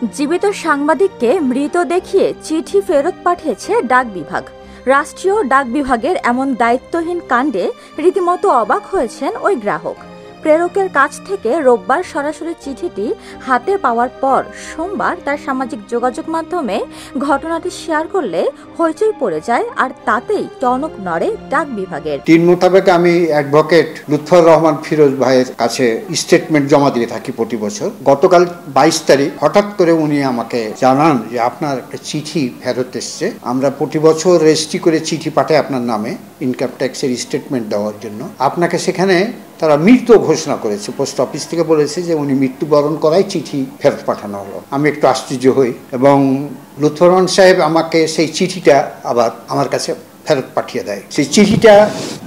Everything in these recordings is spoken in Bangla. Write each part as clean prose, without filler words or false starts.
জীবিত সাংবাদিককে মৃত দেখিয়ে চিঠি ফেরত পাঠিয়েছে ডাক বিভাগ। রাষ্ট্রীয় ডাক বিভাগের এমন দায়িত্বহীন কাণ্ডে রীতিমতো অবাক হয়েছেন ওই গ্রাহক। প্রেরকের কাছ থেকে রোববার সরাসরি চিঠিটি হাতে পাওয়ার পর সোমবার তার সামাজিক যোগাযোগ মাধ্যমে ঘটনাটি শেয়ার করলে হইচই পড়ে যায়, আর তাতেই টনক নড়ে ডাক বিভাগের। তিন মোতাবেক আমি অ্যাডভোকেট লুৎফর রহমান ফিরোজ ভাইয়ের কাছে স্টেটমেন্ট জমা দিয়ে থাকি প্রতি বছর। গতকাল 22 তারিখ হঠাৎ করে উনি আমাকে জানান যে আপনার একটা চিঠি ফেরত এসছে। আমরা প্রতি বছর রেজিস্ট্রি করে চিঠি পাঠাই আপনার নামে ইনকাম ট্যাক্সের স্টেটমেন্ট দেওয়ার জন্য। আপনাকে সেখানে তারা মৃত্যু ঘোষণা করেছে, পোস্ট অফিস থেকে বলেছে যে উনি মৃত্যুবরণ করায় চিঠি ফেরত পাঠানো হলো। আমি একটু আশ্চর্য হই এবং লুৎফর রহমান সাহেব আমাকে সেই চিঠিটা আবার আমার কাছে ফেরত পাঠিয়ে দেয়। সেই চিঠিটা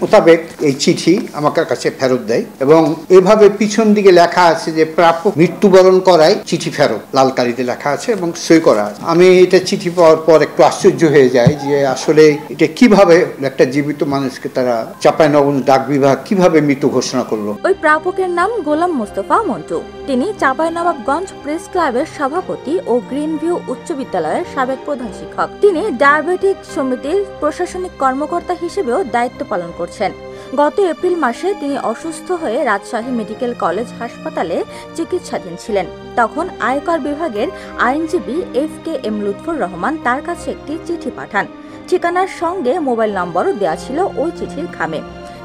মোতাবেক এই চিঠি আমার কাছে ফেরত দেয় এবং এভাবে পিছন দিকে লেখা আছে যে প্রাপ্য মৃত্যুবরণ করায় চিঠি ফেরত, লাল কালিতে লেখা আছে এবং সই করা আছে। আমি এটা চিঠি পাওয়ার পর একটু আশ্চর্য হয়ে যায় যে আসলে এটা কিভাবে একটা জীবিত মানুষকে তারা চাঁপাইনবাবগঞ্জ ডাক বিভাগ কিভাবে মৃত্যু ঘোষণা করলো। ওই প্রাপকের নাম গোলাম মোস্তফা মন্টু। তিনি চাঁপাইনবাবগঞ্জ প্রেস ক্লাবের সভাপতি ও গ্রিন ভিউ উচ্চ বিদ্যালয়ের সাবেক প্রধান শিক্ষক। তিনি ডায়াবেটিক সমিতির প্রশাসনিক কর্মকর্তা হিসেবেও দায়িত্ব পালন করছেন। গত এপ্রিল মাসে তিনি অসুস্থ হয়ে রাজশাহী মেডিকেল কলেজ হাসপাতালে চিকিৎসাধীন ছিলেন। তখন আয়কর বিভাগের আইনজীবী FKM লুৎফর রহমান তার কাছে একটি চিঠি পাঠান। ঠিকানার সঙ্গে মোবাইল নম্বরও দেওয়া ছিল ওই চিঠির খামে,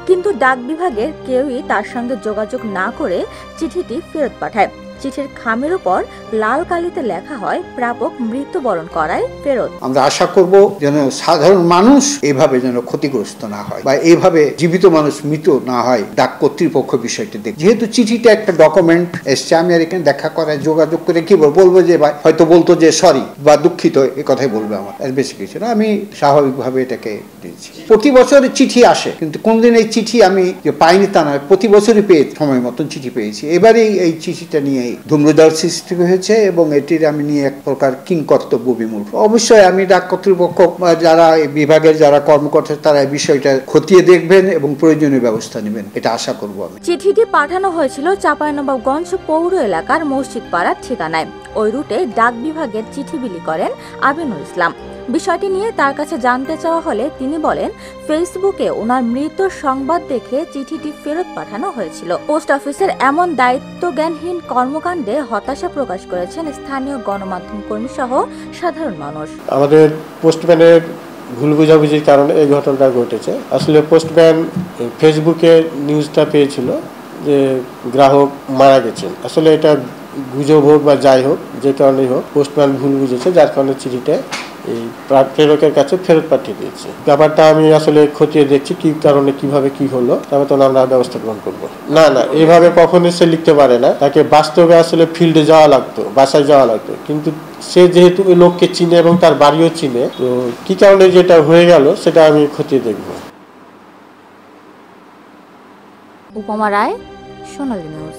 কিন্তু ডাক বিভাগের কেউই তার সঙ্গে যোগাযোগ না করে চিঠিটি ফেরত পাঠায়। চিঠির খামের উপর লাল কালিতে লেখা হয় প্রাপক মৃত্যুবরণ করায় ফেরত। আমরা আশা করব যেন সাধারণ মানুষ এভাবে যেন ক্ষতিগ্রস্ত না হয় বা এইভাবে জীবিত মানুষ মৃত না হয়। ডাক কর্তৃপক্ষ বিষয়টি দেখ, যেহেতু চিঠিটা একটা ডকুমেন্ট এসছে, আমি আর এখানে দেখা করে যোগাযোগ করে কি বলবো যে ভাই হয়তো বলতো যে সরি বা দুঃখিত, এই কথাই বলবে, আমার এর বেশি কিছু না। আমি স্বাভাবিকভাবে এটাকে দিয়েছি। প্রতি বছর চিঠি আসে, কিন্তু কোনদিন এই চিঠি আমি যে পাইনি তা নয়, প্রতি বছরই পেয়ে সময় মতন চিঠি পেয়েছি। এবারেই এই চিঠিটা নিয়ে ধূম্রজাল সৃষ্টি হয়েছে এবং এটির আমি নিয়ে এক প্রকার কিংকর্তব্য বিমূল। অবশ্যই আমি ডাক কর্তৃপক্ষ যারা বিভাগের যারা কর্মকর্তা তারা এই বিষয়টা খতিয়ে দেখবেন এবং প্রয়োজনীয় ব্যবস্থা নেবেন, এটা আশা করব আমি। চিঠিটি পাঠানো হয়েছিল চাঁপাইনবাবগঞ্জ পৌর এলাকার মসজিদ পাড়ার ঠিকানায়। ওই রুটে ডাক বিভাগের চিঠি বিলি করেন আমিনুল ইসলাম। বিষয়টি নিয়ে তার কাছে জানতে চাওয়া হলে তিনি বলেন ফেসবুকে ওনার মৃত সংবাদ দেখে চিঠিটি ফেরত পাঠানো হয়েছিল। পোস্ট অফিসের এমন দায়িত্বজ্ঞানহীন কর্মকাণ্ডে হতাশা প্রকাশ করেছেন স্থানীয় গণমাধ্যম কর্মী সহ সাধারণ মানুষ। আমাদের পোস্টম্যানের ভুল বোঝাবুঝির কারণে এই ঘটনাটা ঘটেছে। আসলে পোস্টম্যান ফেসবুকে নিউজটা পেয়েছিল যে গ্রাহক মারা গেছেন। আসলে এটা গুজব হোক বা যাই হোক, যে কারণেই হোক, পোস্টম্যান ভুল বুঝেছে, যার কারণে চিঠিটা এই প্রেরকের কাছে ফেরত পাঠিয়ে দিয়েছে। ব্যাপারটা আমি আসলে খতিয়ে দেখছি কি কারণে কিভাবে কি হলো, তবে তো আমরা ব্যবস্থা গ্রহণ করবো। না এইভাবে কখনোই সে লিখতে পারে না। তাকে বাস্তবে আসলে ফিল্ডে যাওয়া লাগতো, বাসায় যাওয়া লাগতো, কিন্তু সে যেহেতু ওই লোককে চিনে এবং তার বাড়িও চিনে, তো কি কারণে যেটা হয়ে গেল সেটা আমি খতিয়ে দেখবো। উপমা রায়, সোনালী নিউজ।